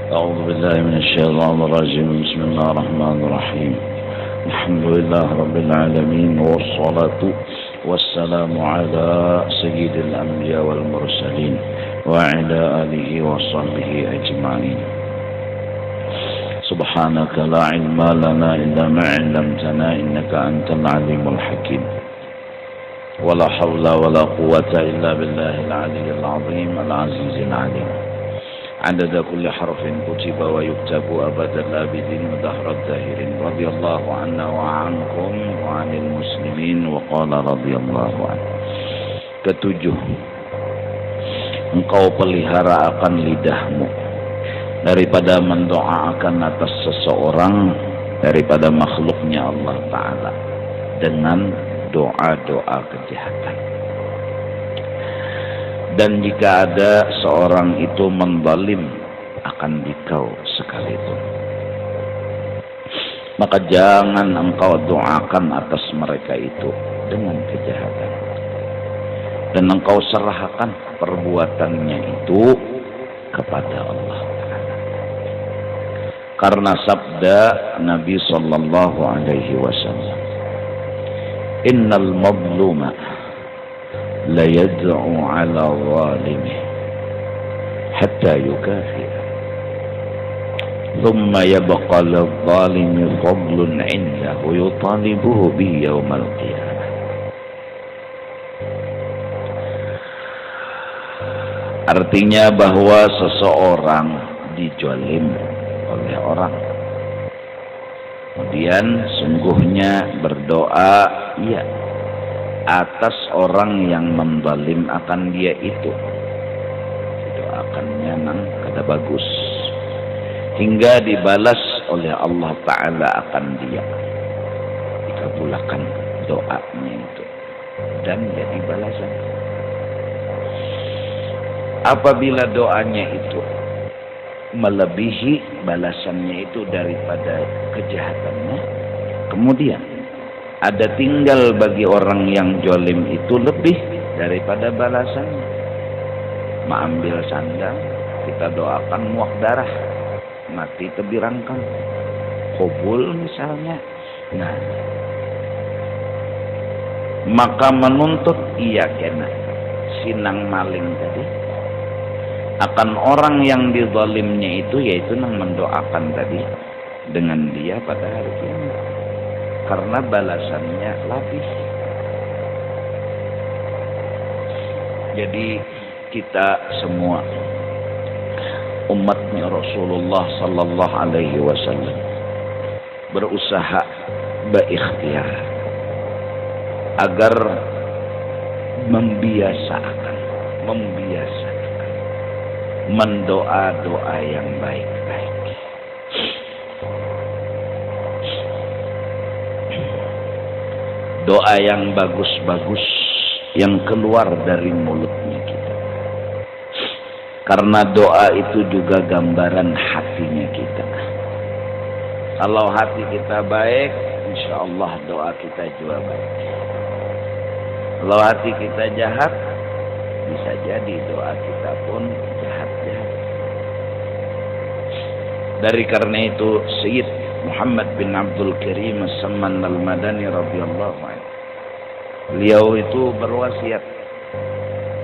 أعوذ بالله من الشيطان الرجيم. بسم الله الرحمن الرحيم. الحمد لله رب العالمين، والصلاة والسلام على سيد الأنبياء والمرسلين وعلى آله وصحبه أجمعين. سبحانك لا علم لنا إلا ما علمتنا إنك أنت العليم الحكيم. ولا حول ولا قوة إلا بالله العلي العظيم العزيز العليم. عدد كل حرف كتب ويكتب أبد الآبدين ودهر الداهرين. رضي الله عنا وعنكم وعن المسلمين. وقال رضي الله عنه. Ketujuh, engkau pelihara akan lidahmu daripada mendoakan atas seseorang daripada makhluknya Allah Ta'ala dengan doa-doa kejahatan. Dan jika ada seorang itu menzalim akan dikau sekalipun, maka jangan engkau doakan atas mereka itu dengan kejahatan, dan engkau serahkan perbuatannya itu kepada Allah Ta'ala. Karena sabda Nabi Sallallahu Alaihi Wasallam, Innal mazluma la yad'u ala zalimi hatta yukafir thumma yabqa lil-zalimi fadlun 'indahu yutalibuhu bihi yawmal qiyamah. Artinya bahwa seseorang dijolim oleh orang, kemudian sungguhnya berdoa ia atas orang yang menzalim akan dia itu, didoakannya nang kada bagus hingga dibalas oleh Allah Ta'ala akan dia, dikabulkan doanya itu dan jadi balasan. Apabila doanya itu melebihi balasannya itu daripada kejahatannya, kemudian ada tinggal bagi orang yang jolim itu lebih daripada balasannya. Mengambil sandang, kita doakan muak darah, mati tebirangkan, kubul misalnya. Nah, maka menuntut ia kena sinang maling tadi akan orang yang dizalimnya itu, yaitu nang mendoakan tadi dengan dia pada hari kiamat, karena balasannya lapis. Jadi kita semua umatnya Rasulullah Sallallahu Alaihi Wasallam berusaha berikhtiar agar membiasakan mendoa-doa yang baik-baik. Doa yang bagus-bagus yang keluar dari mulutnya kita. Karena doa itu juga gambaran hatinya kita. Kalau hati kita baik, insya Allah doa kita juga baik. Kalau hati kita jahat, bisa jadi doa kita pun jahat-jahat. Dari karena itu Sayyid Muhammad bin Abdul Karim As-Samman Al-Madani radhiyallahu anhu, beliau itu berwasiat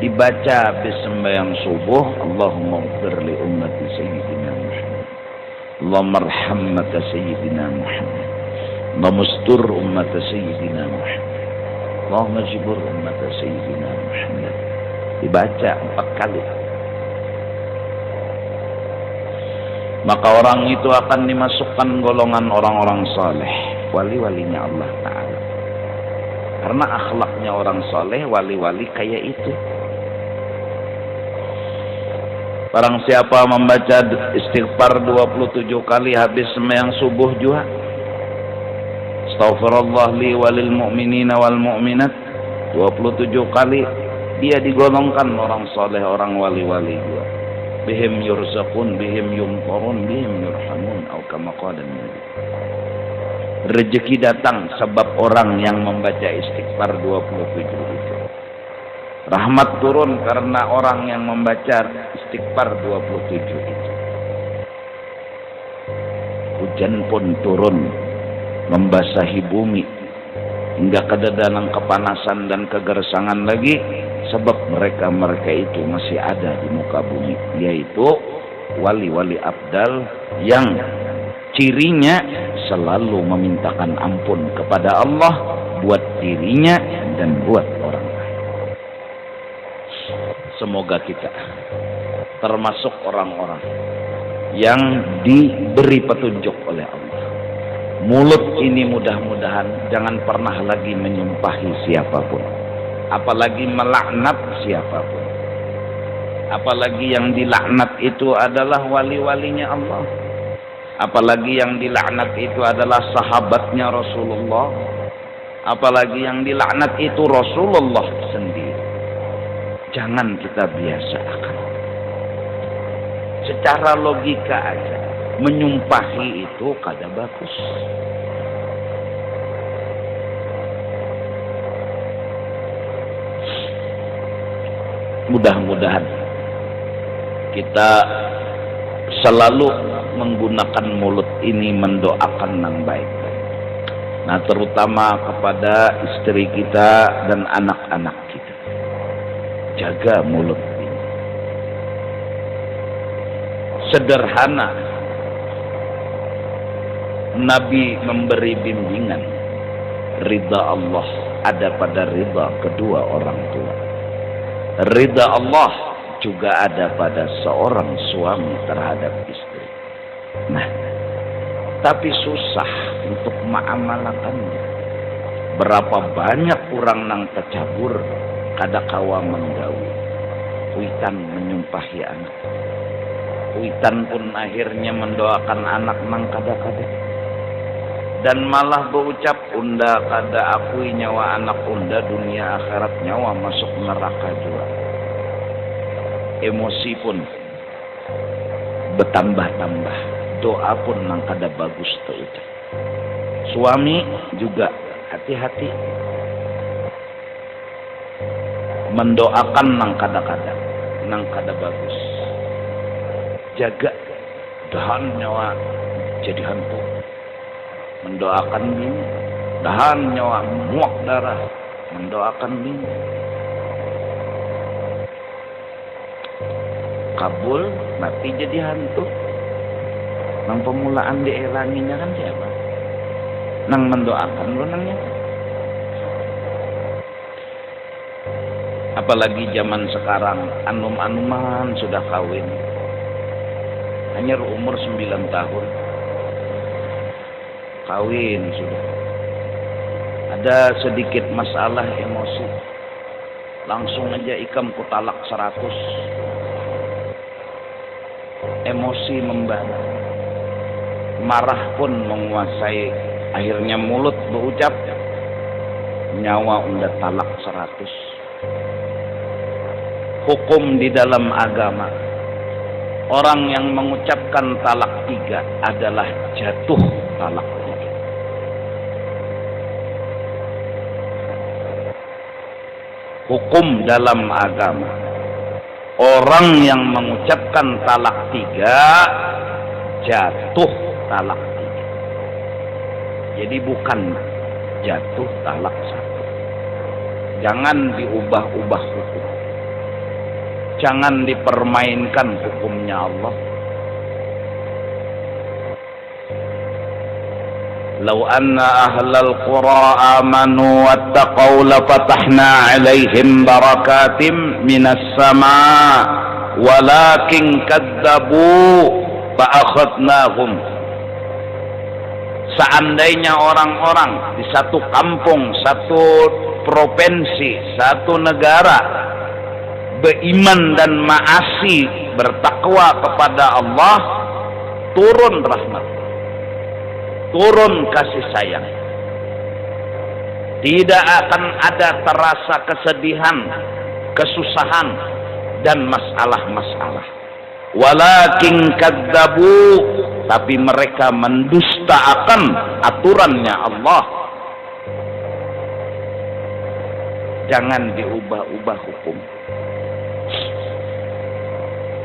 dibaca habis sembahyang subuh, Allahumma ighfir li ummati sayyidina Muhammad, Allahumma arham ummata sayyidina Muhammad, Allahumma astur ummata sayyidina Muhammad, Allahumma jibur ummata sayyidina Muhammad. Dibaca 4 kali. Maka orang itu akan dimasukkan golongan orang-orang saleh, wali-walinya Allah Ta'ala. Karena akhlaknya orang saleh, wali-wali kayak itu. Barang siapa membaca istighfar 27 kali habis sembahyang subuh juga, Astaghfirullah li walil mu'minina wal mu'minat 27 kali, dia digolongkan orang saleh, orang wali-wali juga. Bihim yurzaqun, bihim yumtarun, bihim yurhamun, atau kama qala Nabi. Rezeki datang sebab orang yang membaca istighfar 27 itu. Rahmat turun karena orang yang membaca istighfar 27 itu. hujan pun turun membasahi bumi hingga kedatangan kepanasan dan kegersangan lagi, sebab mereka itu masih ada di muka bumi, yaitu wali-wali abdal yang cirinya selalu memintakan ampun kepada Allah buat dirinya dan buat orang lain. Semoga kita termasuk orang-orang yang diberi petunjuk oleh Allah. Mulut ini mudah-mudahan jangan pernah lagi menyumpahi siapapun, apalagi melaknat siapapun. Apalagi yang dilaknat itu adalah wali-walinya Allah, apalagi yang dilaknat itu adalah sahabatnya Rasulullah, apalagi yang dilaknat itu Rasulullah sendiri. Jangan kita biasakan. Secara logika aja, menyumpahi itu kada bagus. Mudah-mudahan kita selalu menggunakan mulut ini mendoakan yang baik-baik. Nah, terutama kepada istri kita dan anak-anak kita. Jaga mulut ini. Sederhana, Nabi memberi bimbingan, ridha Allah ada pada ridha kedua orang tua. Ridha Allah juga ada pada seorang suami terhadap istri. Nah, tapi susah untuk mengamalkannya. Berapa banyak orang nang tercabur kada kawa menggawi. Kuitan menyumpahi anak. Kuitan pun akhirnya mendoakan anak nang kada-kada. Dan malah berucap, unda kada akui nyawa anak unda dunia akhirat nyawa masuk neraka juga. Emosi pun bertambah-tambah, doa pun nang kada bagus terucap. Suami juga hati-hati mendoakan nang kada-kada, nang kada bagus. Jaga dahan nyawa jadi hantu. Mendoakan bini, dahan nyawa muak darah, mendoakan bini. Kabul, mati jadi hantu. Nang pemulaan dielanginya kan siapa? Nang mendoakan lo nangnya. Apalagi zaman sekarang, anum-anuman sudah kawin. Hanya umur 9 tahun. Kawin sudah. Ada sedikit masalah emosi. Langsung aja ikam kutalak 100. Emosi membara. Marah pun menguasai. Akhirnya mulut berucap, nyawa unda talak 100. Hukum di dalam agama, orang yang mengucapkan talak 3 adalah jatuh talak 3. Hukum dalam agama, orang yang mengucapkan talak 3 jatuh talak 3. Jadi bukan jatuh talak 1. Jangan diubah-ubah hukum. Jangan dipermainkan hukumnya Allah. Lau anna ahlal qura amanu wattaqau lafatahna alaihim barakatim minas sama' walakin kadzabu fa'akhadnahum. Seandainya orang-orang di satu kampung, satu provinsi, satu negara beriman dan ma'asi, bertakwa kepada Allah, turun rahmat, turun kasih sayang. Tidak akan ada terasa kesedihan, kesusahan dan masalah-masalah. Walakin kadzabu, tapi mereka mendustakan aturannya Allah. Jangan diubah-ubah hukum.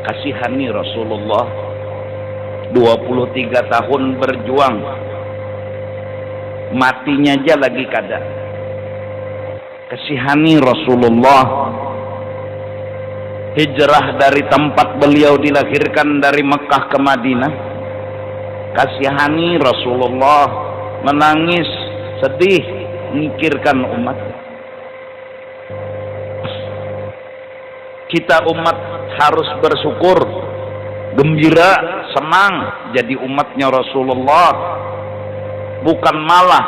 Kasihani Rasulullah 23 tahun berjuang, matinya aja lagi kada. Kasihani Rasulullah, hijrah dari tempat beliau dilahirkan dari Mekah ke Madinah. Kasihani Rasulullah, menangis, sedih, mikirkan umat. Kita umat harus bersyukur, gembira, senang jadi umatnya Rasulullah, bukan malah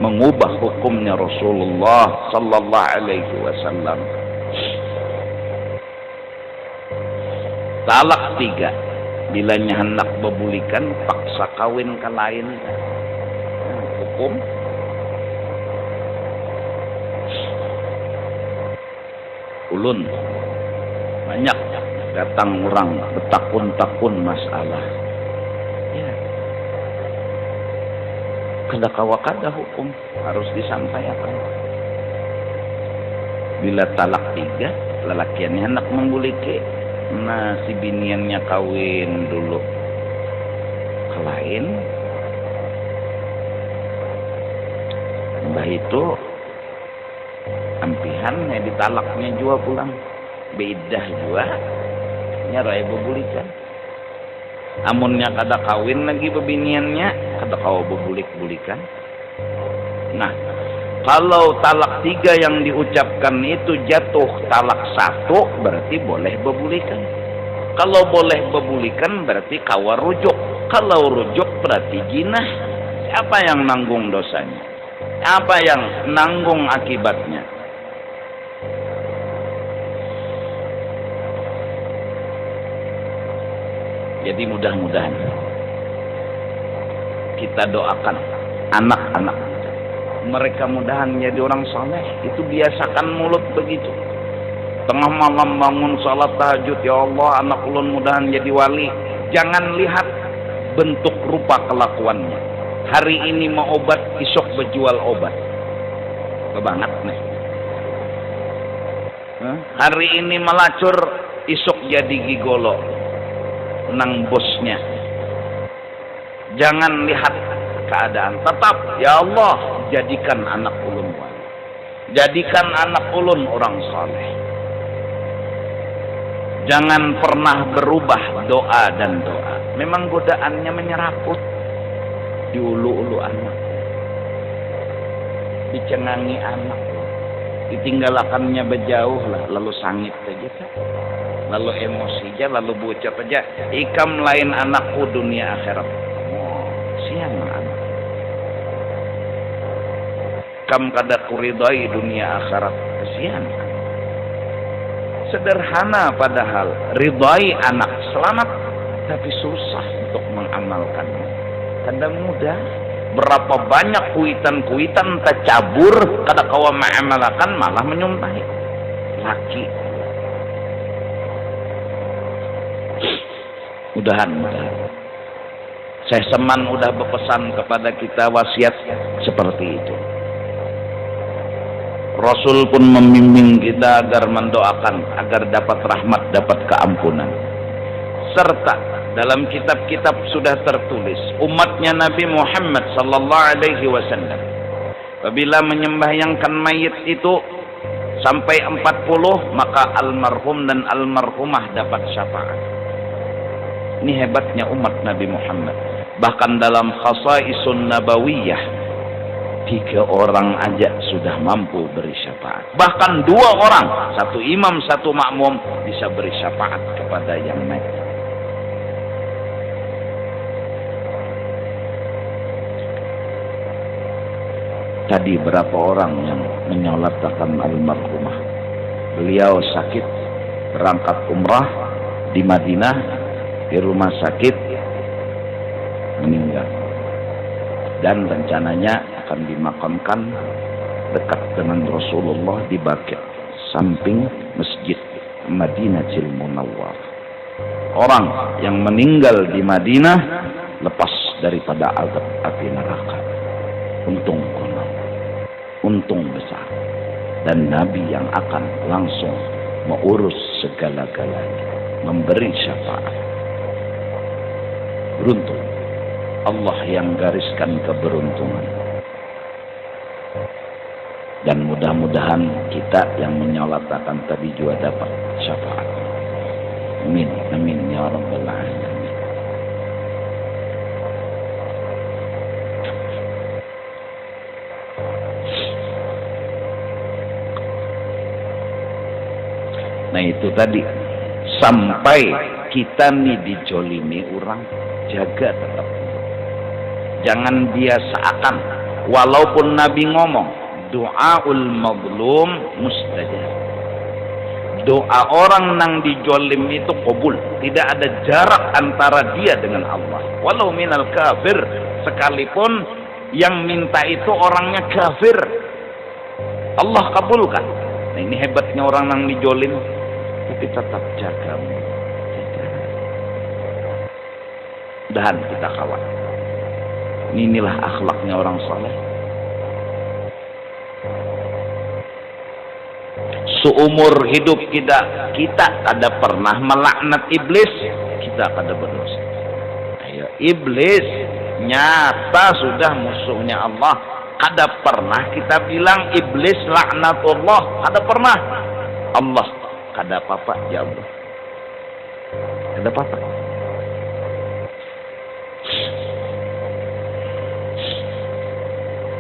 mengubah hukumnya Rasulullah sallallahu alaihi wasallam. Talak 3, bilanya hendak bebulikan paksa kawin ke lain. Hukum ulun banyak datang orang bertakun-takun masalah. Ya. Kada kawa-kada hukum harus disampaikan. Bila talak 3, lelakiannya hendak membulike, nah si biniannya kawin dulu ke lain, mbah itu ampihan ditalaknya juga pulang, bedah juga nyarai bebulikan. Amunnya kada kawin lagi bebiniannya, kada kawa bebulik-bulikan. Nah, kalau talak 3 yang diucapkan itu jatuh talak 1, berarti boleh bebulikan. Kalau boleh bebulikan berarti kawa rujuk. Kalau rujuk berarti jinah. Siapa yang nanggung dosanya? Apa yang nanggung akibatnya? Jadi mudah-mudahan kita doakan anak-anak mereka mudahan jadi orang saleh. Itu biasakan mulut begitu. Tengah malam bangun salat tahajud, ya Allah anak ulun mudahan jadi wali. Jangan lihat bentuk rupa kelakuannya. Hari ini mau obat, esok berjual obat. Kebanget nih. Hari ini melacur, esok jadi gigolo. Nang bosnya. Jangan lihat keadaan. Tetap, ya Allah, jadikan anak ulun wali. Jadikan anak ulun orang saleh. Jangan pernah berubah doa dan doa. Memang godaannya menyeraput. Diulu-ulu anak. Dicengangi anak. Ditinggalakannya berjauh lah. Lalu sangit saja kan. Lalu emosi aja, lalu bocap aja. Ikam lain anakku dunia akhirat. Oh, siang anak. Kam kada kuridai dunia akhirat. Kesian. Sederhana padahal. Ridai anak selamat. Tapi susah untuk mengamalkannya. Kada mudah. Berapa banyak kuitan-kuitan tercabur. Kada kawa mengamalkan malah menyumpahi. Laki. Mudah-mudahan. Saya Seman udah berpesan kepada kita wasiat seperti itu. Rasul pun membimbing kita agar mendoakan agar dapat rahmat, dapat keampunan. Serta dalam kitab-kitab sudah tertulis umatnya Nabi Muhammad sallallahu alaihi wasallam apabila menyembahyangkan mayit itu sampai 40, maka almarhum dan almarhumah dapat syafaat. Ini hebatnya umat Nabi Muhammad. Bahkan dalam khasaisun nabawiyah 3 orang aja sudah mampu beri syafaat. Bahkan 2 orang, 1 imam 1 makmum bisa beri syafaat kepada yang naik. Tadi berapa orang yang menyolatkan almarhumah. Beliau sakit berangkat umrah di Madinah. Di rumah sakit meninggal dan rencananya akan dimakamkan dekat dengan Rasulullah di Baqi' samping masjid Madinatul Munawwarah. Orang yang meninggal di Madinah lepas daripada azab api neraka. Untung konon, untung besar, dan Nabi yang akan langsung mengurus segala-galanya, memberi syafaat. beruntung. Allah yang gariskan keberuntungan. Dan mudah-mudahan kita yang menyolatakan tadi juga dapat syafaat. Amin, amin ya rabbal alamin. Nah itu tadi, sampai kita nih dijolimi orang, jaga tetap. Jangan biasakan, walaupun Nabi ngomong, doaul mazlum mustajab. Doa orang nang dijolim itu qabul. Tidak ada jarak antara dia dengan Allah. Walau minal kafir, sekalipun yang minta itu orangnya kafir, Allah kabulkan. Nah ini hebatnya orang nang dijolim, tapi tetap jaga. Dan kita kawat. Inilah akhlaknya orang saleh. Seumur hidup kita kada pernah melaknat iblis, kita kada berdosa. Ayo, iblis nyata sudah musuhnya Allah, kada pernah kita bilang iblis laknatullah, kada pernah. Allah kada apa-apa ya Allah, kada apa-apa.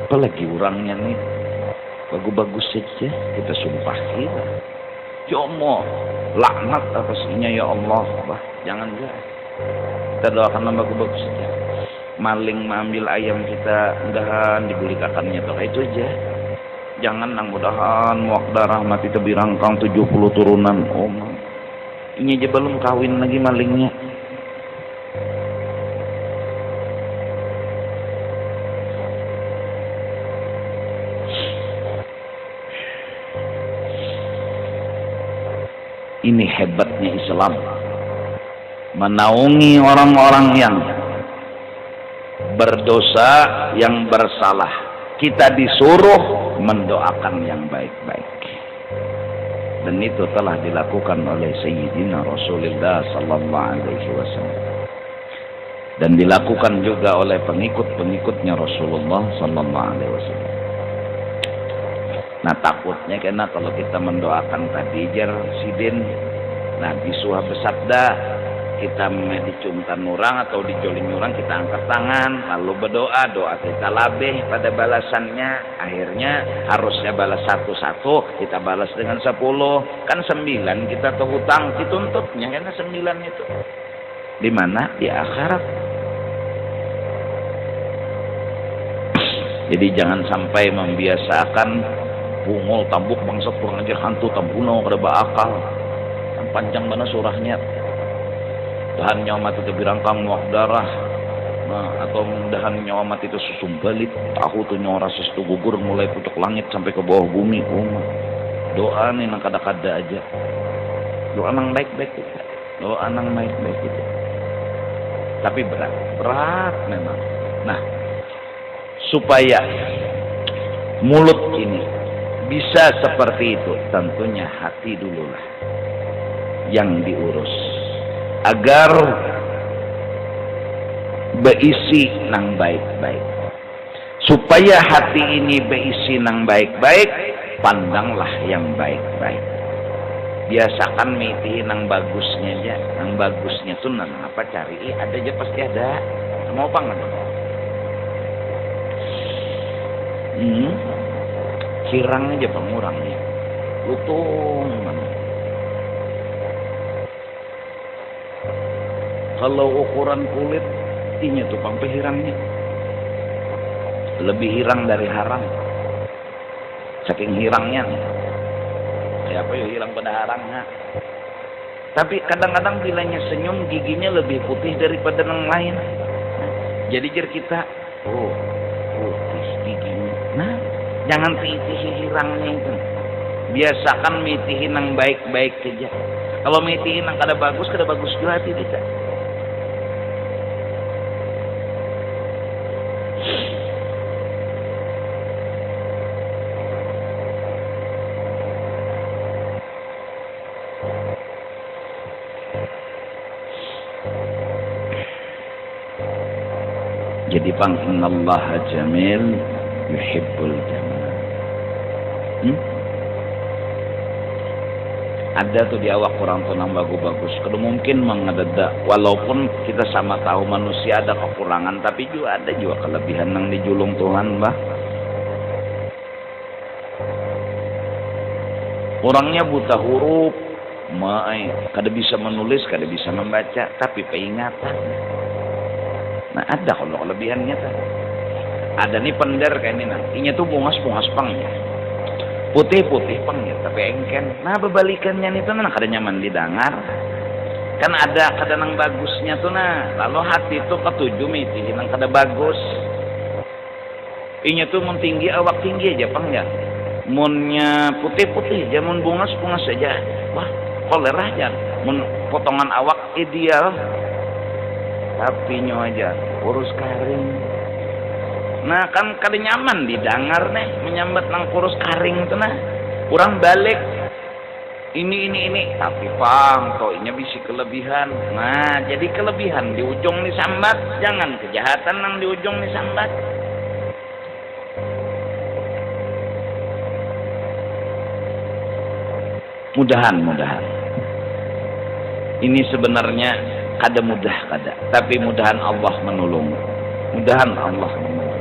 Apalagi orangnya nih bagus-bagus saja kita sumpah kita, ya Allah laknat atasnya ya Allah, bah jangan enggak, kita doakan yang bagus-bagus saja. Maling mengambil ayam kita, mudahan dibulikakannya tuh itu aja. Jangan nang mudahan muak darah mati tebirangkang 70 turunan. Oh ini aja belum kawin lagi malingnya. Ini hebatnya Islam, menaungi orang-orang yang berdosa, yang bersalah. Kita disuruh mendoakan yang baik-baik. Dan itu telah dilakukan oleh Sayyidina Rasulullah sallallahu alaihi wasallam. Dan dilakukan juga oleh pengikut-pengikutnya Rasulullah sallallahu alaihi wasallam. Nah takutnya karena kalau kita mendoakan tadi jar sidin, Nabi suah bersabda, kita dicumtan orang atau dijolimi orang, kita angkat tangan lalu berdoa, doa kita labeh pada balasannya. Akhirnya harusnya balas 1-1, kita balas dengan 10, kan 9 kita tuh hutang dituntutnya karena 9 itu di mana? Di akhirat. Jadi jangan sampai membiasakan bungul tambuk bangsat kurang ajar hantu tambuno kada baakal. Kan panjang mana surahnya. Dahan nyawa mati tebirangkang muak darah. Nah, atau dahan nyawa mati itu susum balit. Tahu tuh nyawa rasa itu gugur mulai pucuk langit sampai ke bawah bumi. Doa nih nang kada-kada aja. Doa nang baik-baik kita. Doa nang baik-baik kita. Tapi berat memang. Nah, supaya mulut ini bisa seperti itu, tentunya hati dululah yang diurus agar beisi nang baik-baik. Supaya hati ini beisi nang baik-baik, pandanglah yang baik-baik. Biasakan miti nang bagusnya aja, nang bagusnya tuh nang apa cari, ada aja pasti ada. Mau apa nggak? Hirang aja pengurangnya, lutung mana. Kalau ukuran kulit, ini tuh pampe hirangnya lebih hirang dari harang, saking hirangnya. Ya apa ya hilang pada harangnya. Tapi kadang-kadang bilanya senyum giginya lebih putih daripada yang lain. Jadi jar kita, putih giginya. Nah, jangan mitihi hirangnya itu. Biasakan mitihin yang baik-baik saja. Kalau mitihin yang kada bagus juga hati kita. Jadi pang innallaha jamil yuhibbul jamal. Ada tuh di awak orang tuh nang bagus-bagus. Kalau mungkin mengededa, walaupun kita sama tahu manusia ada kekurangan, tapi juga ada juga kelebihan nang dijulung Tuhan, bah. Orangnya buta huruf, kada bisa menulis, kada bisa membaca, tapi peingatan. Nah ada kalau kelebihannya tuh. Ada nih pender kayak ini, nah, inya tuh bungas pangnya. Putih-putih pang ya, tapi engken. Nah bebalikannya itu nah kada nyaman didengar. Kan ada kadang bagusnya tuh nah. Lalu hati itu ketujuh miti nang kada bagus. Inya tuh mun tinggi awak tinggi aja pang ya. Munnya putih-putih aja, mun bungas saja. Wah, kolera aja. Mun potongan awak ideal. Tapi nyo aja urus karing. Nah kan kada nyaman didengar nih menyambat nang kurus karing itu nah. Kurang balik ini tapi pang toinya bisi kelebihan. Nah jadi kelebihan di ujung disambat, jangan kejahatan nang di ujung disambat. Mudahan ini sebenarnya kada mudah kada, tapi mudahan Allah menolong. Mudahan Allah menolong.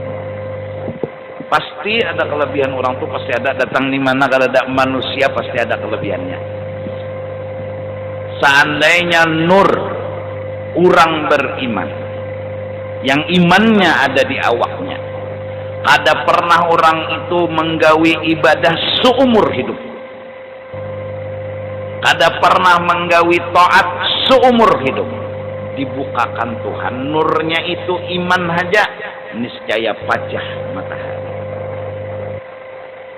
Pasti ada kelebihan orang tuh, pasti ada. Datang di mana kalau ada manusia pasti ada kelebihannya. Seandainya nur orang beriman yang imannya ada di awaknya, kada pernah orang itu menggawi ibadah seumur hidup, kada pernah menggawi taat seumur hidup, dibukakan Tuhan nurnya itu iman saja, niscaya pajah matahari.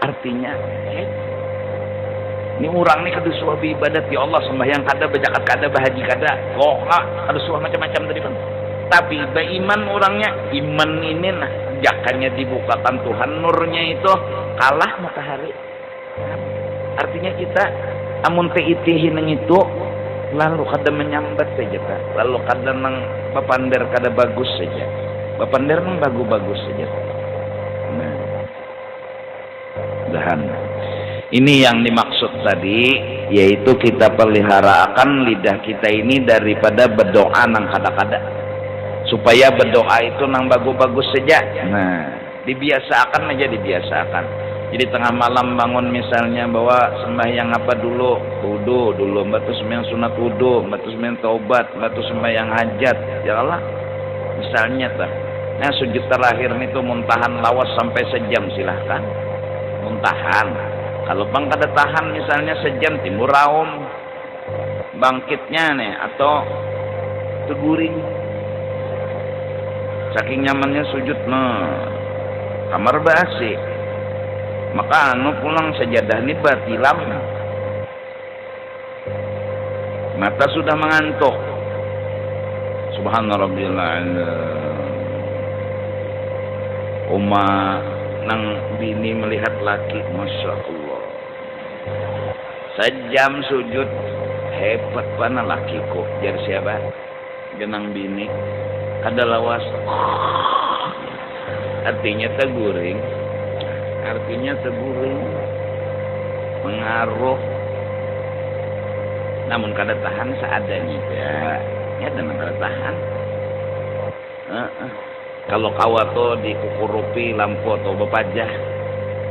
Artinya ini orang nih kada suah ibadat ya Allah, sembahyang kada, berzakat kada, bahaji kada, kok kada suah macam-macam tadi kan. Tapi beriman orangnya, iman ini nah jakannya dibukakan Tuhan nurnya itu kalah matahari. Artinya kita amun teitihin itu lalu kada menyambat saja ta, lalu kada nang bapander kada bagus saja, bapander nang bagus saja. Nah, ini yang dimaksud tadi, yaitu kita pelihara akan lidah kita ini daripada berdoa nang kada-kada, supaya berdoa itu nang bagus-bagus saja. Nah, dibiasakan aja, dibiasakan. Jadi tengah malam bangun misalnya bahwa sembahyang apa dulu, wudu dulu, batu sembahyang sunat wudu, batu sembahyang taubat, batu sembahyang hajat, ya Allah. Misalnya tah, nah sujud terakhir itu muntahan lawas sampai sejam silahkan. Muntahan. Kalau bang kada tahan misalnya sejam timbul raum bangkitnya nih atau teguring. Saking nyamannya sujud kamar basi. Maka pulang sajadah nih batilam. Mata sudah mengantuk. Subhanarabbiyal a'la. Nang bini melihat laki, masya Allah, sejam sujud, hebat pana lakiku. Jar siapa? Genang bini kada lawas. Artinya teguring, mengaruh. Namun kada tahan seadanya ya, dan kada tahan. Kalau kawato dikukurupi lampu atau bepajah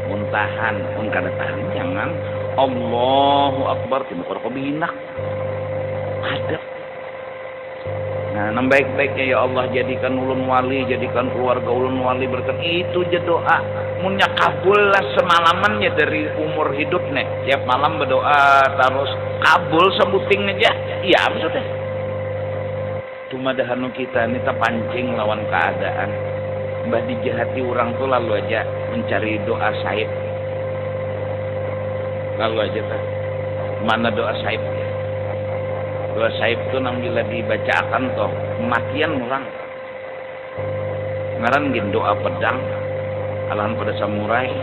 muntahan, mun kada tahan jangan Allahu Akbar timukar ko binak. Ada. Nah, nang baik-baiknya ya Allah jadikan ulun wali, jadikan keluarga ulun wali berkat itu aja doa. Munnya kabul lah semalamannya dari umur hidup nih. Tiap malam berdoa terus kabul sebuting aja. Iya maksudnya. Cuma dahanu kita ini terpancing lawan keadaan. Mbah dijahati orang tuh lalu aja mencari doa saib. Lalu aja tak. Mana doa saib? Doa saib tuh nang bila dibacakan toh kematian orang. Ngaran gin doa pedang, alahan pada samurai.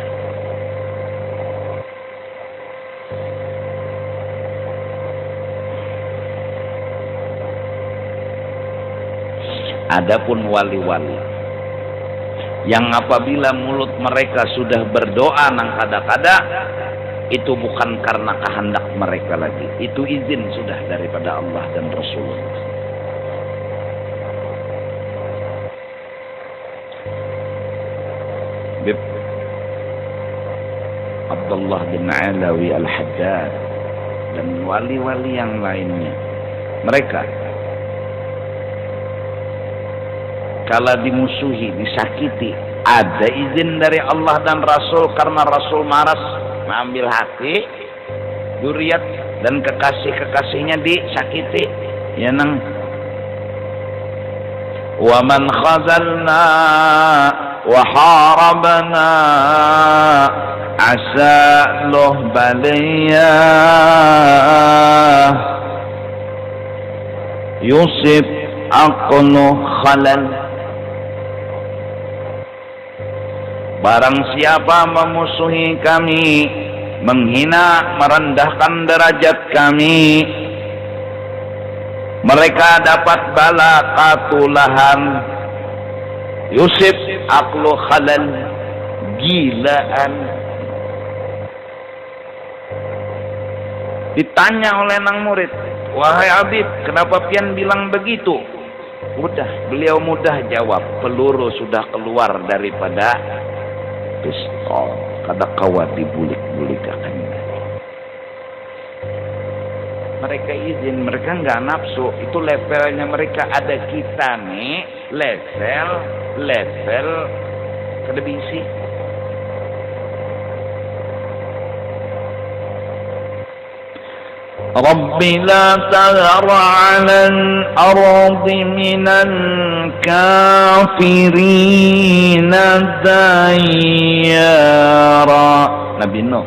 Adapun wali-wali yang apabila mulut mereka sudah berdoa nang kada-kada, itu bukan karena kehendak mereka lagi, itu izin sudah daripada Allah dan Rasulullah. Abdullah bin Alawi Al-Haddad dan wali-wali yang lainnya, mereka kala dimusuhi, disakiti, ada izin dari Allah dan Rasul karena Rasul maras mengambil hati zuriat dan kekasih-kekasihnya disakiti. Ya nang wa man khazalna wa harabna asa loh baliya yusib aqnu khalal. Barang siapa memusuhi kami, menghina, merendahkan derajat kami, mereka dapat bala katulahan, yusib aqlu khalal, gilaan. Ditanya oleh nang murid, wahai Habib, kenapa pian bilang begitu? Beliau mudah jawab, peluru sudah keluar daripada pistol, kada kawat dibulik-bulik akan. Mereka izin, mereka nggak nafsu, itu levelnya mereka. Ada kita nih level kada bisi. Rabbi la tadhar 'alal ardi minal kafirin dayyara. Nabi Nuh,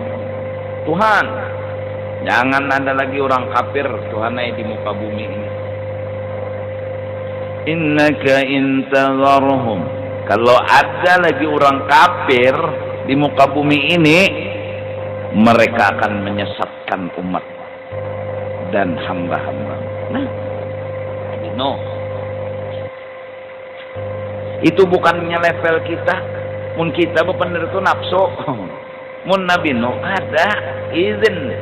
Tuhan, jangan ada lagi orang kafir Tuhan di muka bumi ini. Innaka in tadharhum, kalau ada lagi orang kafir di muka bumi ini, mereka akan menyesatkan umat dan hamba-hamba. Nah, no, itu bukannya level kita. Mun kita bener itu nafsu. Mun Nabi Nuh ada izin.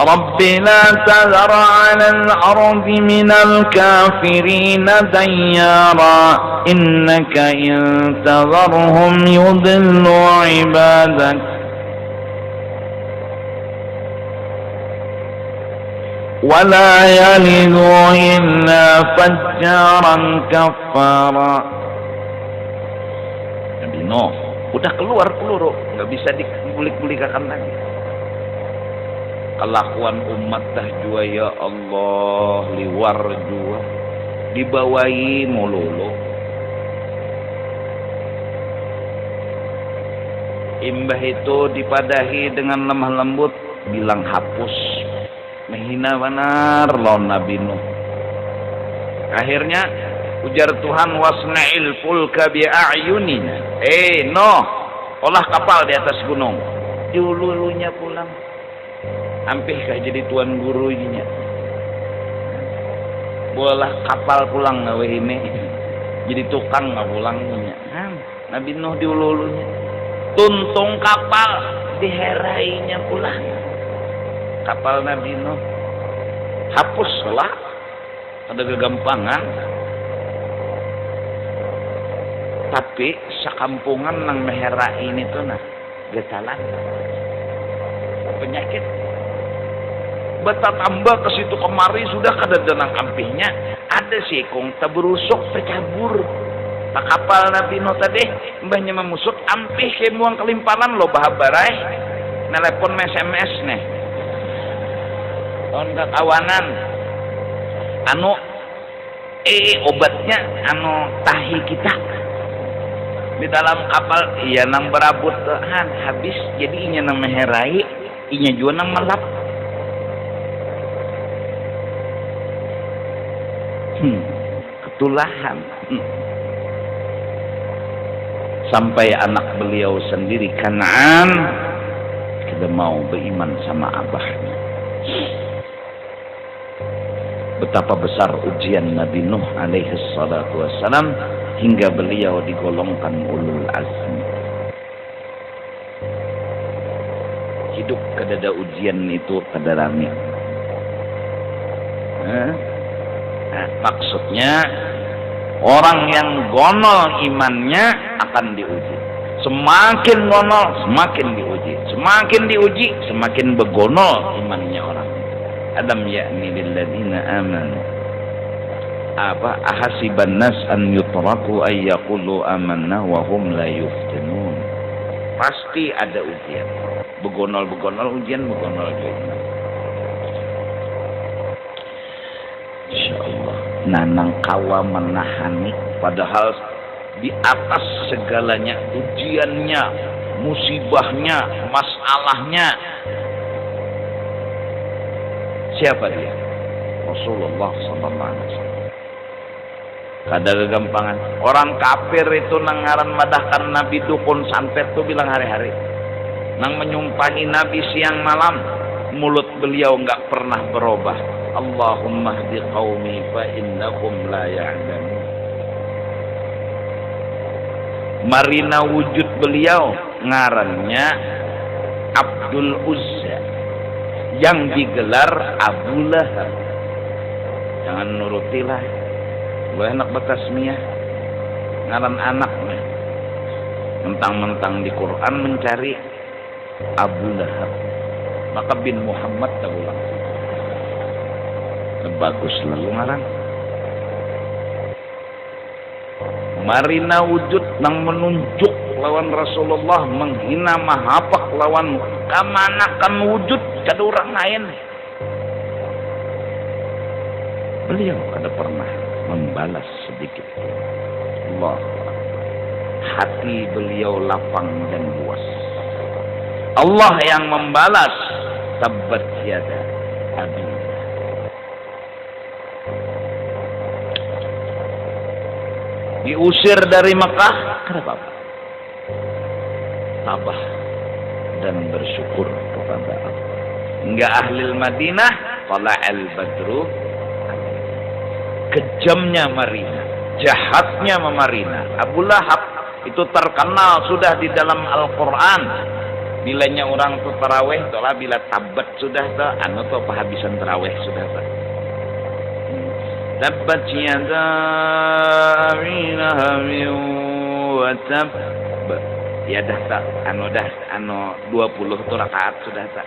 Rabbi la tadhar 'alal ardi minal kafirin dayyara innaka in tadharhum yudillu 'ibadak wala yalidu illa fajjaran kafara. Nabi Nuh udah keluar peluru, nggak bisa dibulik-bulikakan lagi. Kelakuan umat dah jua ya Allah, liwar jua, dibawahi mololo. Imbah itu dipadahi dengan lemah lembut, bilang hapus. Menghina benar lawan Nabi Nuh. Akhirnya ujar Tuhan, wasna'il fulka bi'ayunina. Nuh, olah kapal di atas gunung. Diululunya pulang. Ampih kah jadi tuan gurunya. Bolah kapal pulang ngawe ini. Jadi tukang nggak pulangnya. Nabi Nuh diululunya. Tuntung kapal diherainya pulang. Kapal Nabi Nuh hapuslah, ada kegampangan. Tapi sakampungan nang meherai ini tuh nah getalan penyakit beta tambah ke situ kemari sudah kada denang ampihnya, ada sih kong taberusuk tercabur tak kapal Nabi Nuh tadi mbahnya memusuk ampih ke muang kelimpanan lo bahabarai nelpon SMS nih on kekawanan anu obatnya anu tahi kita di dalam kapal iya nang berabut habis jadi inya nang meherai inya juga nang melap ketulahan sampai anak beliau sendiri Kanaan tidak mau beriman sama abahnya. Betapa besar ujian Nabi Nuh alaihi salatu wassalam hingga beliau digolongkan ulul azmi. Hidup kadada ujian itu kada rami. Maksudnya orang yang gonol imannya akan diuji. Semakin gonol semakin diuji. Semakin diuji semakin begonol imannya orang. Adam ya'ni lilladzina amanu. Ahasiban nas an yutraku ay yaqulu amanna wa hum la yuftanun. Pasti ada ujian. Begonol-begonol ujian, begonol juga. Insyaallah. Nanang kawa menahani, padahal di atas segalanya ujiannya, musibahnya, masalahnya. Siapa dia? Rasulullah SAW. Kada kegampangan. Orang kafir itu nangaran madahkan Nabi dukun santet tuh bilang hari-hari. Nang menyumpahi Nabi siang malam, mulut beliau enggak pernah berubah. Allahumma hdi qaumi fa innahum la ya'lamun. Marina wujud beliau ngarannya Abdul Uzza yang digelar Abu Lahab. Jangan nurutilah. Gue enak batasmiyah ngaran anaknya. Mentang-mentang di Quran mencari Abu Lahab, maka bin Muhammad terulang. Bagus lalu ngaran. Marina wujud nang menunjuk lawan Rasulullah, menghina mahapak lawan kamanakan wujud kada orang lain. Beliau kada pernah membalas sedikit. Allah, hati beliau lapang dan luas. Allah yang membalas. Tabbat yada Abi. Diusir dari Mekah, kenapa? Tabah dan bersyukur kepada Allah. Hingga ahli Madinah, tala'al badru. Kejamnya Marina, jahatnya Marina. Abu Lahab itu terkenal sudah di dalam Al-Quran. Bilanya orang tuh taraweh, tolah bila tabat sudah tuh, anu tuh penghabisan taraweh sudah tuh. Tabat yada Abi Lahabin wa tab. Ya dah tak, anu 20 tuh rakaat sudah tak.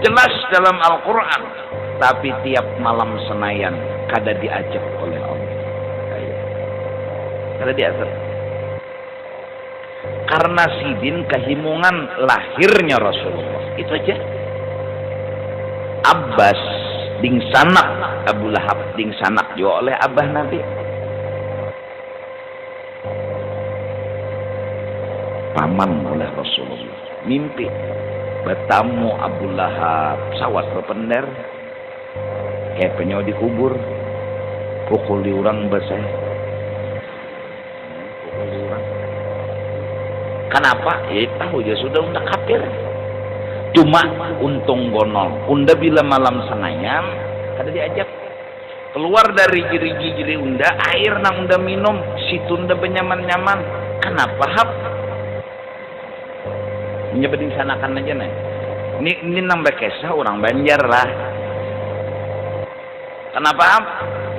Jelas dalam Al-Quran. Tapi tiap malam senayan kada diajak oleh Allah. Kada diajak. Karena sidin kehimungan lahirnya Rasulullah. Itu aja. Abbas ding sanak Abu Lahab ding sanak juga oleh abah Nabi. Paman oleh Rasulullah. Mimpi bertamu Abu Lahab sawat berpender. Kayak penyo dikubur, pukul di orang basah, pukul di orang. Kenapa? Ya tahu ya sudah unda kafir. Cuma untung gonol. Unda bila malam senayam, kada diajak keluar dari jiri-jiri unda, air nang unda minum, situ unda benyaman-nyaman. Kenapa hap? Nyebeding sanakan aja nih. Ini nang bekesah orang Banjar lah. Kenapa?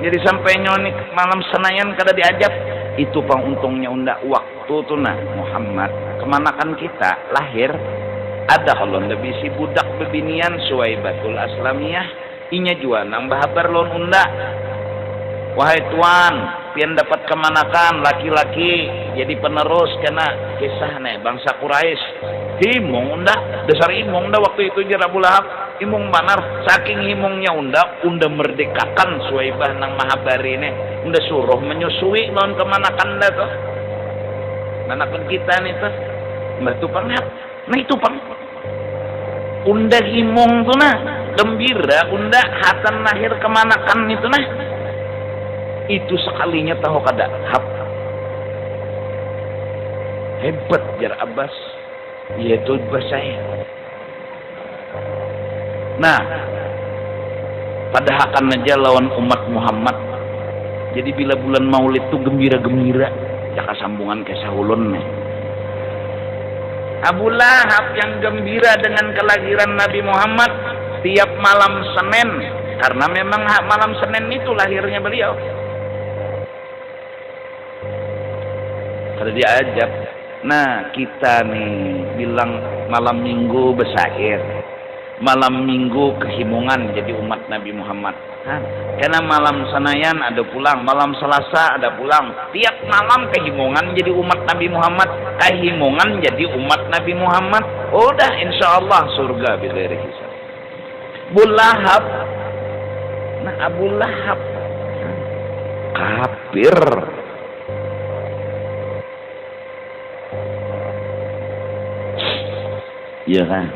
Jadi sampai nyonik malam senayan kada diajak. Itu penguntungnya unda waktu tuh nah Muhammad. Kemanakan kita lahir ada kalau unda bisi budak bebinian Suwaibatul Aslamiyah. Inya jua nang bahabar lon unda. Wahai tuan, pian dapat kemanakan laki-laki jadi penerus kena kisah nih bangsa Quraisy. Himung unda, dasar himung unda waktu itu jera Abu Lahab. Imung banar saking himungnya unda merdekakan Suwaibah nang mahabari ini, unda suruh menyusui non kemanakan dah tuh manakan kita nih tuh batu pangat. Nah itu pang unda himung tuh nah gembira unda hatan lahir kemanakan itu nah itu sekalinya tahu kada hap hebat jar Abbas yaitu bahasanya. Nah, padahal akan aja lawan umat Muhammad Jadi bila bulan Maulid tuh gembira-gembira, jaka sambungan ke sahulun nih. Abu Lahab yang gembira dengan kelahiran Nabi Muhammad tiap malam Senin, karena memang malam Senin itu lahirnya beliau. Kada diajab. Nah, kita nih bilang malam Minggu besair, malam Minggu kehimungan jadi umat Nabi Muhammad. Karena malam Senayan ada pulang, malam Selasa ada pulang. Tiap malam kehimungan jadi umat Nabi Muhammad, kehimungan jadi umat Nabi Muhammad. Udah insya Allah surga bighairi hisab. Abu Lahab, nah Abu Lahab kafir. Ya kan?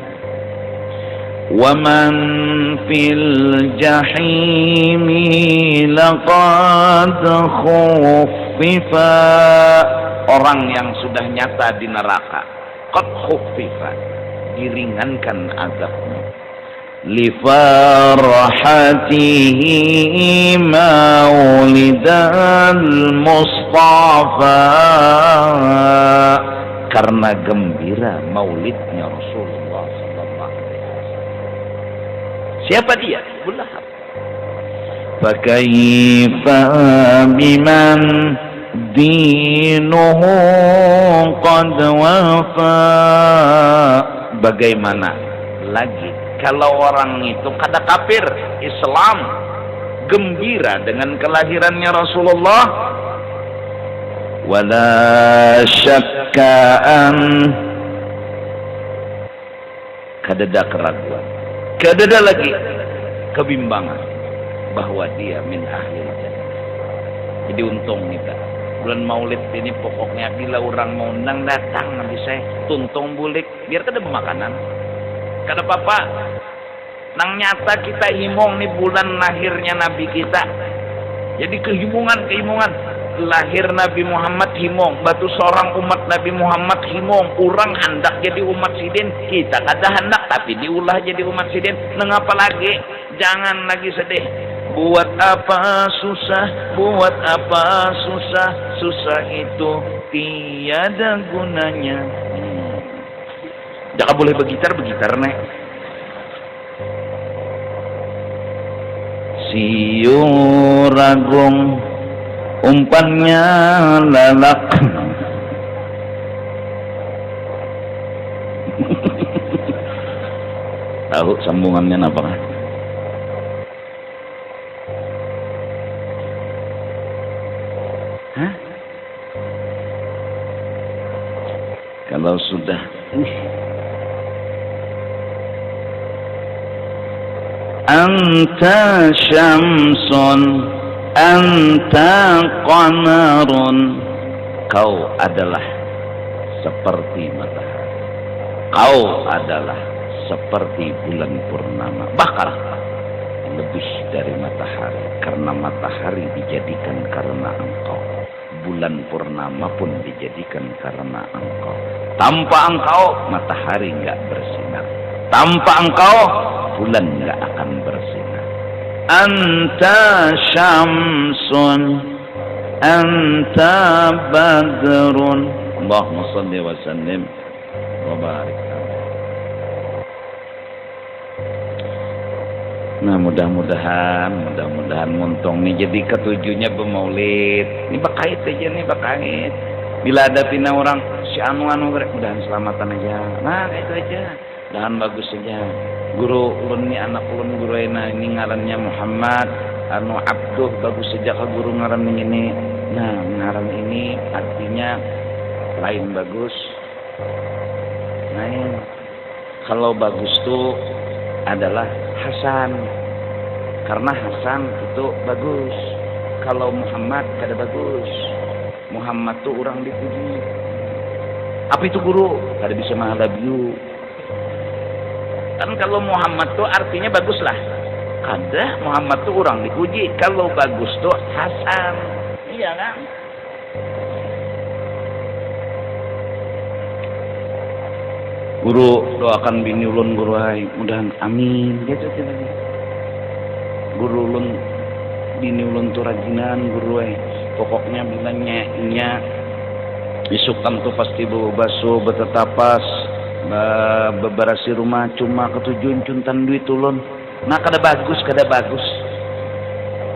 وَمَنْ فِي الْجَحِيمِ لَقَدْ خُفِّفَ. Orang yang sudah nyata di neraka, qad khuffifa, diringankan azabnya. Lifarhatihi maulidal Mustafa, karena gembira maulidnya Rasulullah sallallahu alaihi wasallam. Siapa dia? Abu Lahab. Fakaifa biman dinuhu qad wafa. Bagaimana lagi kalau orang itu kada kafir, Islam, gembira dengan kelahirannya Rasulullah. Wala syakkaan, kadada keraguan, kadada lagi kebimbangan bahwa dia min ahli jannah. Jadi untung kita bulan Maulid ini pokoknya bila orang mau nang datang nanti saya tuntung bulik biar kada makanan, kada apa-apa. Nang nyata kita himong nih bulan lahirnya Nabi kita. Jadi kehimungan lahir Nabi Muhammad himong, batu seorang umat Nabi Muhammad himong. Orang hendak jadi umat sidin, kita kada hendak tapi diulah jadi umat sidin. Nengapa lagi? Jangan lagi sedih. Buat apa susah, buat apa susah, susah itu tiada gunanya. Jangan boleh begitar nek. Siu ragung umpannya lalak. Tahu sambungannya apa kan? Hah? Kalau sudah anta syamsun anta qamarun, kau adalah seperti matahari, kau adalah seperti bulan purnama, bahkan lebih dari matahari, karena matahari dijadikan karena engkau, bulan purnama pun dijadikan karena engkau. Tanpa engkau matahari enggak bersinar, tanpa engkau bulan enggak akan bersinar. Anta syamsun anta badrun. Allahumma shalli wa sallim wa barik. Nah mudah-mudahan muntung nih jadi ketujuhnya bermaulid. Ini bakait aja nih, bakait. Bila ada tina orang si anu mudahan selamatan aja. Nah itu aja. Mudahan bagus saja. Guru ulun ni anak ulun guru ini ngarannya Muhammad anu Abduh, bagus saja ke guru ngaran ini. Nah ngaran ini artinya lain bagus. Lain. Kalau bagus tuh adalah Hasan, karena Hasan itu bagus. Kalau Muhammad kada bagus. Muhammad tuh orang dipuji. Apa itu guru? Kada bisa mahalabiu. Kan kalau Muhammad tuh artinya bagus lah. Kada Muhammad tuh orang dipuji. Kalau bagus tuh Hasan. Iya kan? Guru doakan bini ulun guru hai, mudahan amin. Gitu. Guru ulun bini ulun tu rajinan guru pokoknya bilangnya nya isukan tuh pasti baso betetapas beberasi rumah cuma ketujuan cuntan duit ulun nah kada bagus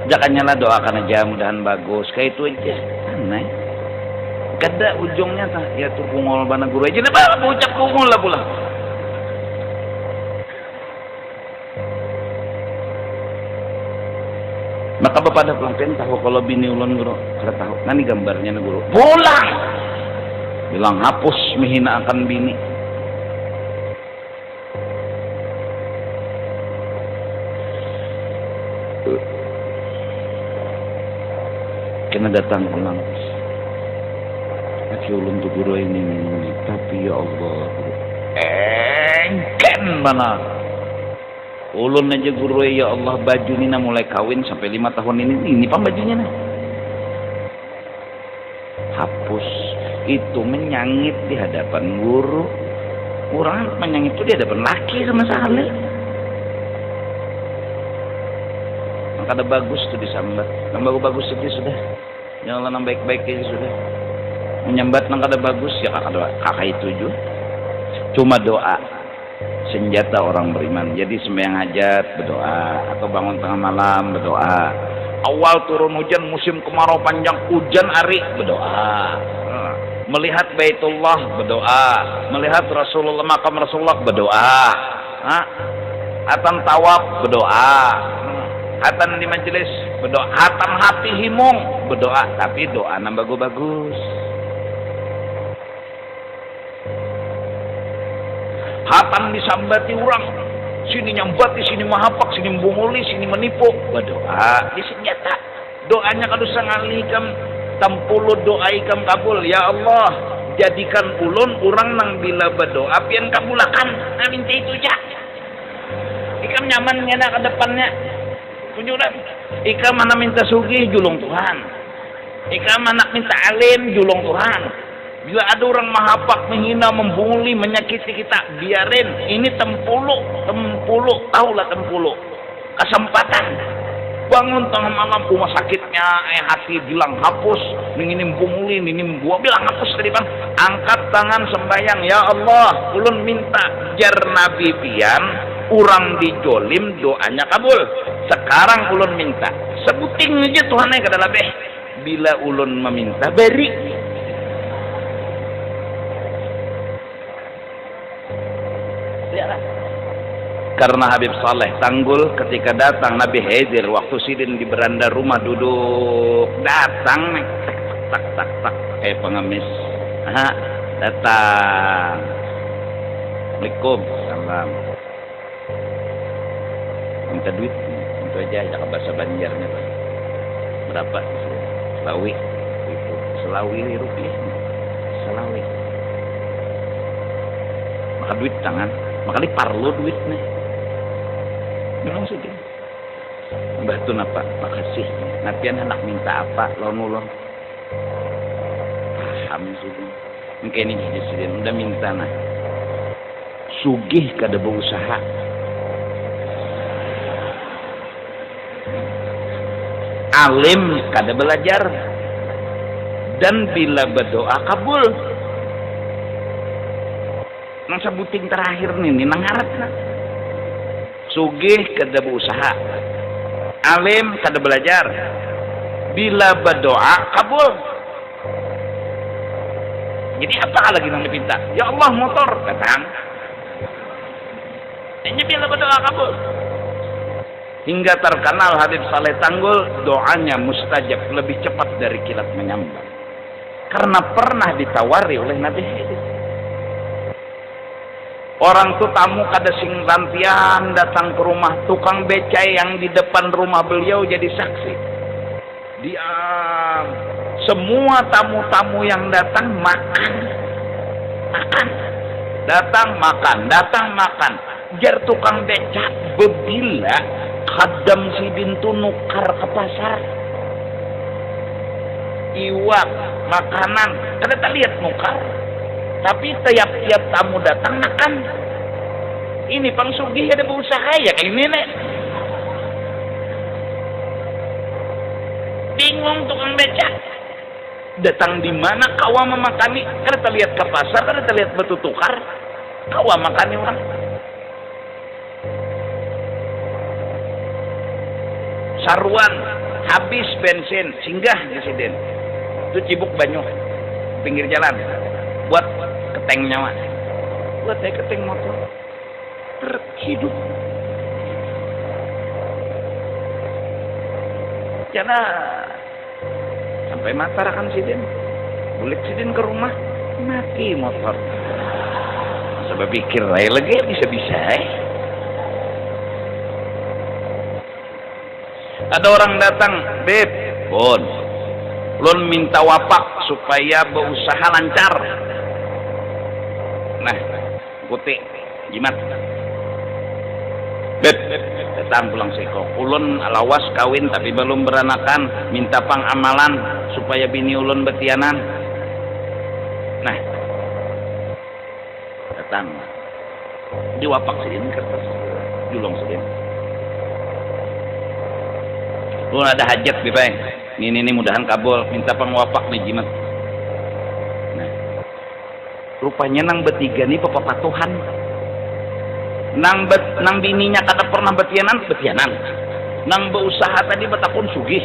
jangan lah doakan aja mudahan bagus kayak itu aja aneh kada ujungnya tah ya tuh kungol bana guru aja nah ucap kungol lah pulang maka bapak ada pelanggan tahu kalau bini ulun guru kada tahu nani gambarnya na guru pulang bilang hapus menghina akan bini kena datang pulang aki ulun tu guru ini tapi ya Allah engken mana ulun aja guru ya Allah baju ni mulai kawin sampai 5 tahun ini pam bajunya nah hapus itu menyangit di hadapan guru orang menyangit itu di hadapan laki sama sekali maka ada bagus tuh disambat yang bagus itu sudah yang Allah yang baik-baik itu sudah menyambat nang kada bagus ya kakak itu juga cuma doa senjata orang beriman jadi sembahyang hajat berdoa atau bangun tengah malam berdoa awal turun hujan musim kemarau panjang hujan ari berdoa melihat Baitullah berdoa melihat Rasulullah makam Rasulullah berdoa hatam tawaf berdoa hatam di majelis berdoa hatam hati himung berdoa tapi doa nambah bagus hatam disambati orang sini nyambati sini mahapak sini bunguli sini menipu berdoa di senjata doanya kadu sangali ikam tampulu doa ikam kabul ya Allah jadikan ulun orang nang bila berdoa pian kabulakan nah minta itu aja ikam nyaman ngena ke depannya tunjukan ikam mana minta sugih julung Tuhan ikam anak minta alim julung Tuhan bila ada orang mahapak menghina membunguli menyakiti kita biarin ini tempulu tahulah tempulu kesempatan bangun tengah malam rumah sakitnya hati bilang hapus ini bunguli ini gua bilang hapus tadi bang angkat tangan sembahyang ya Allah ulun minta jar nabi pian orang dijolim doanya kabul sekarang ulun minta sebuting aja Tuhannya kada labeh bila ulun meminta beri karena Habib Saleh Tanggul ketika datang Nabi Khidir waktu sidin di beranda rumah duduk datang tak pengemis datang Assalamualaikum salam minta duit itu aja jangan bahasa Banjarnya berapa selawi itu selawi rupiah selawi maka duit tangan maka parlo duitnya bilang saja mbah tu napa makasih napian anak minta apa lo paham sudah mungkin ini jadi udah minta nah sugih kada berusaha alim kada belajar dan bila berdoa kabul nang sabuting terakhir nih nang ngaratna sugih kada berusaha alim kada belajar bila berdoa kabul jadi apa lagi nang dipinta ya Allah motor datang ini bila berdoa kabul hingga terkenal Habib Saleh Tanggul doanya mustajab lebih cepat dari kilat menyambar karena pernah ditawari oleh Nabi Khidir. Orang tuh tamu kada sing rantian datang ke rumah tukang becai yang di depan rumah beliau jadi saksi. Diam. Semua tamu-tamu yang datang makan. Datang makan. Jar tukang becak bebila khadam si bintu nukar ke pasar. Iwak, makanan, kada tak lihat nukar. Tapi tiap-tiap tamu datang makan. Ini Pang Sugih ada berusaha ya kayak ini nek. bingung tukang beca. Datang di mana kawa memakani? Kada terlihat ke pasar, kada terlihat batu tukar. Kawa makani orang. Saruan habis bensin, singgah di siden. Itu Cibuk Banyu, pinggir jalan. Buat keteng nyawa. Buat keteng motor. Terhidup. Jana sampai Mataram kan siden. Bulik siden ke rumah, mati motor. Sebab pikir lagi bisa-bisa. Ada orang datang, Beb, Bon, Lon minta wapak supaya berusaha lancar. Nah, putih, jimat. Beb, datang pulang seko. Ulun lawas kawin tapi belum beranakan, minta pang amalan supaya bini ulun betianan. Nah, datang. Diwapak sini kertas, julong sini. Lu ada hajat bebay, ini mudahan kabul, minta pengwapak nih jimat. Nah, rupanya nang bertiga nih pepatuhan. Nang bininya kata pernah betianan. Nang berusaha tadi betakun sugih.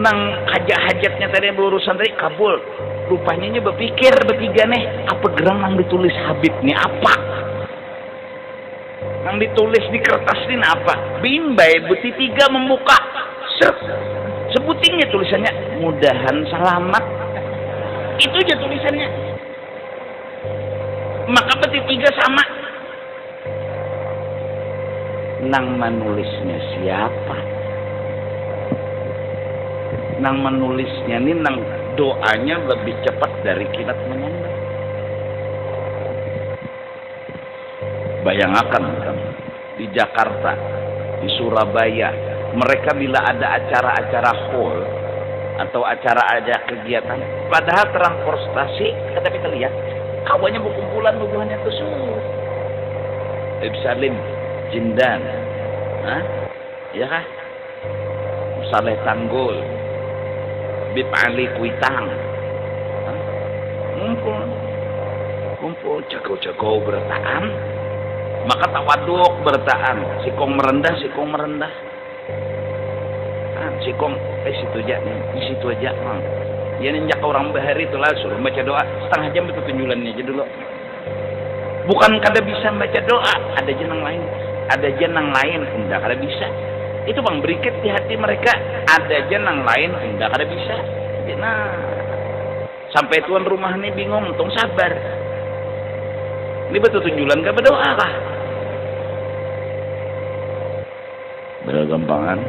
Nang hajatnya tadi berurusan tadi kabul. Rupanya berpikir bertiga nih, apa gerang nang ditulis Habib nih apa? Yang ditulis di kertas ini apa? Bimbai beti tiga membuka. Sebutinnya tulisannya mudahan selamat. Itu aja tulisannya. Maka beti tiga sama. Nang menulisnya siapa? Nang menulisnya ini nang doanya lebih cepat dari kilat menyambar. Bayangkan di Jakarta, di Surabaya, mereka bila ada acara-acara hall atau acara-acara kegiatan, padahal transportasi, kata kita lihat, kawannya berkumpulan hubungannya ke Ibn Salim, Jindan, ya kah? Saleh Tanggul, Bib Ali Kuitang, kumpul jago-jago bertaan. Maka tawaduk bertaan, sikong merendah. Sikong situ aja nih, di situ aja. Ya ninjak orang bahari itu lah suruh baca doa setengah jam itu tunjulannya aja dulu. Bukan kada bisa baca doa, ada jenang lain, enggak kada bisa. Itu bang berikat di hati mereka, ada jenang lain, enggak kada bisa. Nah, sampai tuan rumah nih bingung, untung sabar. Ini betul tunjulan gak berdoa kah? Bergampangan.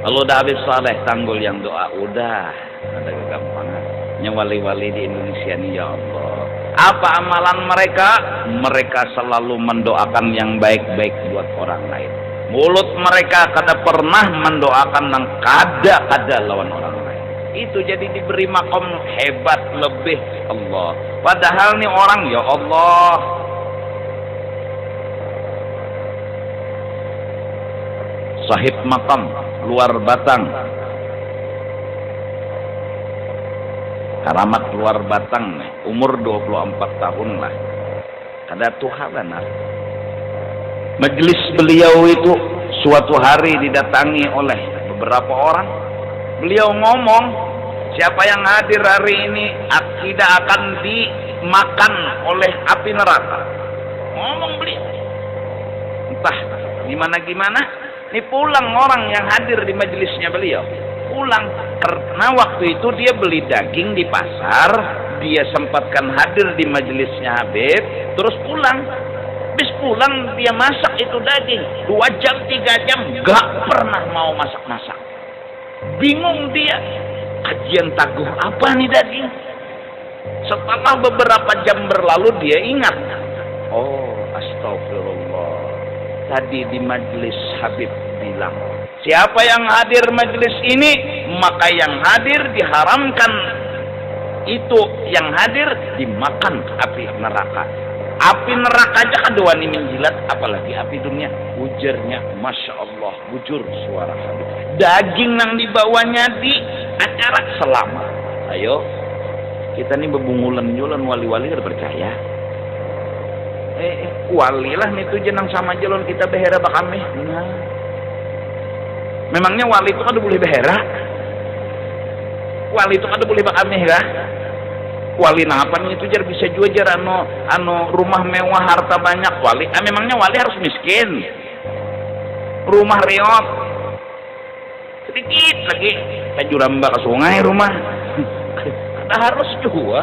Kalau udah habis Saleh Tanggul yang doa, udah ada kegampangan. Yang wali-wali di Indonesia nih ya Allah. Apa amalan mereka? Mereka selalu mendoakan yang baik-baik buat orang lain. Mulut mereka kada pernah mendoakan yang kada lawan orang lain. Itu jadi diberi makom hebat lebih Allah. Padahal nih orang ya Allah. Sahib makam luar Batang. Karamat luar Batang nih, umur 24 tahun lah. Kada tuhalan lah. Majelis beliau itu suatu hari didatangi oleh beberapa orang. Beliau ngomong, siapa yang hadir hari ini tidak akan dimakan oleh api neraka. Ngomong beliau. Entah gimana. Ini pulang orang yang hadir di majelisnya beliau. Pulang. Karena waktu itu dia beli daging di pasar. Dia sempatkan hadir di majelisnya Habib. Terus pulang. Habis pulang dia masak itu daging. 2 jam, 3 jam. Gak pernah mau masak-masak. Bingung dia, kajian taguh apa nih daging? Setelah beberapa jam berlalu dia ingat, oh astagfirullah, tadi di majelis Habib bilang, siapa yang hadir majelis ini, maka yang hadir diharamkan itu, yang hadir dimakan api neraka. Api neraka aja kadua nih menjilat apalagi api dunia. Ujarnya Masya Allah, bujur suara Habib. Daging nang dibawanya di acara selama. Ayo kita nih bebungulan jualan wali-wali kada percaya. Wali lah nih tuh jenang sama jalan kita behera bakame. Nah, memangnya wali itu kada boleh behera? Wali itu kada boleh bakame kah? Wali napan itu jar bisa juga jar anu rumah mewah harta banyak wali. Memangnya wali harus miskin? Rumah reot sedikit lagi kajuramba ke sungai rumah. Kada harus juga.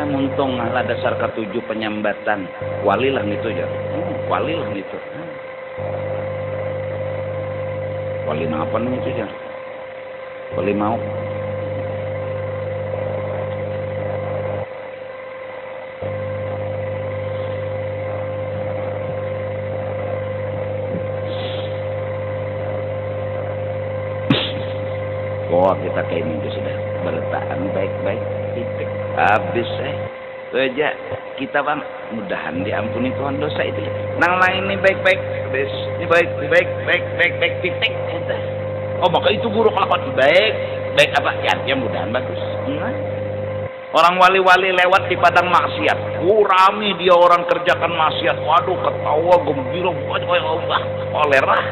Muntung lah dasar ketujuh penyambatan wali lah gitu ya. Wali lah gitu. Wali apa nih itu ya? Wali mau. Wah kita kayak ini sudah bertahan baik-baik. Titik habis itu aja kita bang mudahan diampuni Tuhan dosa itu nang lain ini baik-baik habis ini baik titik oh maka itu buruk lakon baik apa ya mudahan bagus. Orang wali-wali lewat di padang maksiat kurami dia orang kerjakan maksiat waduh ketawa gembira olerah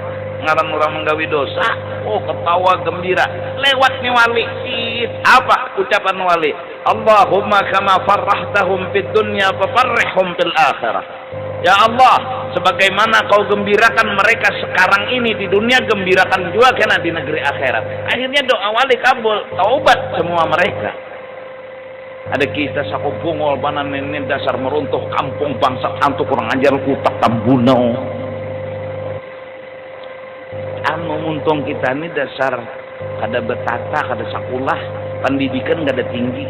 ngaran orang menggawi dosa ketawa gembira lewat nih wali apa ucapan wali Allahumma kama farrahtahum fid dunya fafarrihhum fil akhirah. Ya Allah, sebagaimana kau gembirakan mereka sekarang ini di dunia, gembirakan juga kena di negeri akhirat. Akhirnya doa wali kabul, taubat semua mereka. Ada kita sakubungol banan ini dasar meruntuh kampung bangsa antuk kurang ajar kutak tambunau. Anu muntung kita ini dasar kada betata, kada sakulah, pendidikan kada tinggi.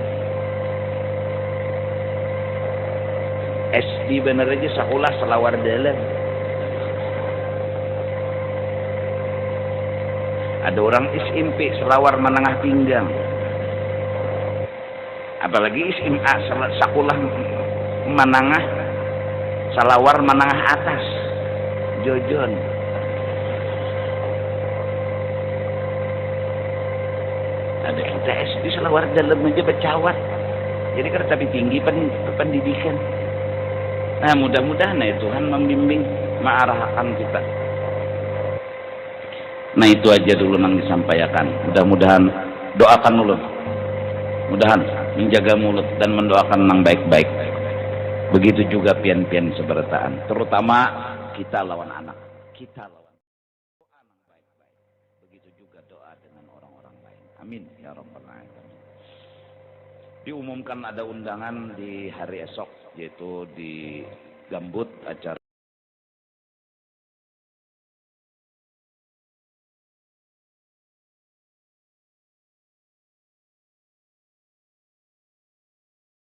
SD bener aja sekolah selawar dalam. Ada orang SMP selawar menengah pinggang. Apalagi SMA sekolah menengah selawar menengah atas. Jojon. Ada kita SD selawar dalam aja becawat. Jadi kan tapi tinggi pendidikan. Nah mudah-mudahan ya Tuhan membimbing mengarahkan kita. Nah itu aja dulu yang disampaikan. Mudah-mudahan doakan mulut. Mudahan menjaga mulut dan mendoakan yang baik-baik. Begitu juga pian-pian sebertaan. Terutama kita lawan anak. Kita lawan anak baik-baik. Begitu juga doa dengan orang-orang lain. Amin ya rabbal alamin. Diumumkan ada undangan di hari esok yaitu di Gambut acara